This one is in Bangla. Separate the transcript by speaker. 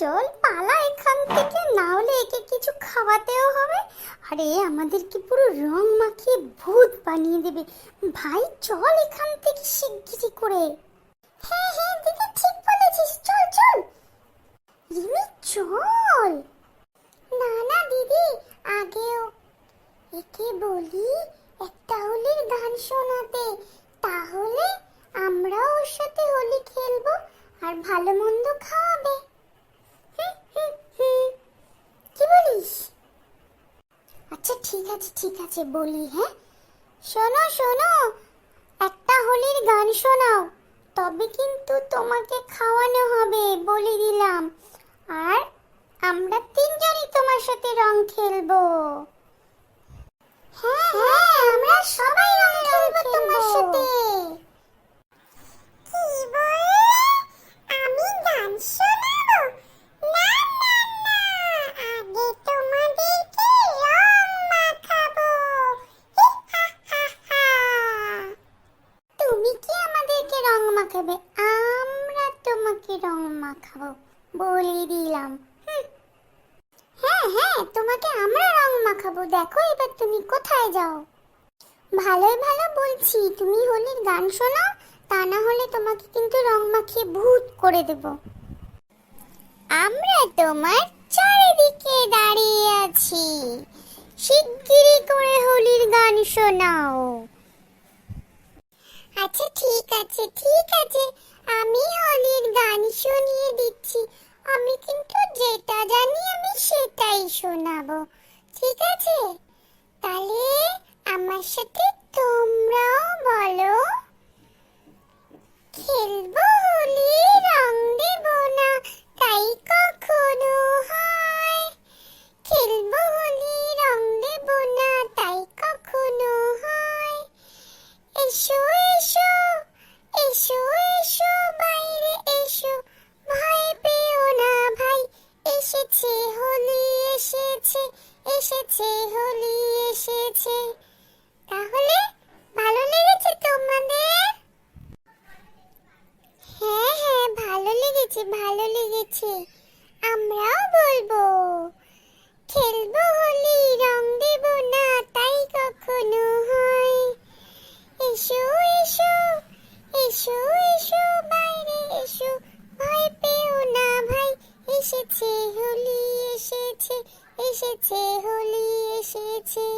Speaker 1: চল পালা এখান থেকে, না হলে একে কিছু খাওয়াতেও হবে। আরে আমাদের কি পুরো রং মাখিয়ে ভূত বানিয়ে দেবে। ভাই চল এখান থেকে শিগগিরই করে। হ্যাঁ হ্যাঁ দিদি ঠিক বলেছিস, চল চল রিমি চল। না না দিদি, আগেও একে বলি একটা হোলির গান শোনাতে, তাহলে আমরাও ওর সাথে হোলি খেলবো আর ভালো মন্দ খাওয়াবে। কি বলিস? আচ্ছা ঠিক আছে বলি। হ্যাঁ শোনো শোনো, একটা হোলির গান শোনাও, তবে কিন্তু তোমাকে খাওয়ানো হবে বলে দিলাম। আর আমরা তিনজনই তোমার সাথে রং খেলবো। হ্যাঁ হ্যাঁ আমরা সবাই রং খেলবো তোমার সাথে। কি বললে? আমি গান শোনাবো? না না না, আগে তোমাদেরকে রং মাখাবো। তুমি কি আমাদেরকে রং মাখাবে? আমরা তোমাকে রং মাখাবো বলে দিলাম। হ্যাঁ হ্যাঁ তোমাকে আমরা রং মাখাবো, দেখো এবার তুমি কোথায় যাও। ভালোই ভালো বলছি, তুমি হোলির গান শোনাও, তা না হলে তোমাকে কিন্তু রং মাখিয়ে ভূত করে দেব। আমরা তোমার চারিদিকে দাঁড়িয়ে আছি, শিগগিরই করে হোলির গান শোনাও। আচ্ছা ঠিক আছে, আমি হোলির গান শুনিয়ে দিচ্ছি। আমি কিন্তু যেটা জানি আমি সেটাই শোনাবো, ঠিক আছে? তাহলে আমার সাথে তোমরাও বলো, খেলবো হোলি রং দেব না তাই কখনো হয়। খেলবো হোলি রং দেব না তাই কখনো হয়। এসো এসো এসো এসো বাইরে এসো, ভয় পেও না ভাই, এসেছে হোলি এসেছে, এসেছে হোলি এসেছে। তাহলে ভালো লেগেছে তোমাদের? হ্যাঁ হ্যাঁ ভালো লেগেছে। আমরাও বলবো, খেলবো হোলি রং দেব না তাই কখনো হয়। এসো এসো এসো এসো বাইরে এসো, ভয় পেও না ভাই, এসেছে হোলি এসেছে, এসেছে হোলি এসেছে।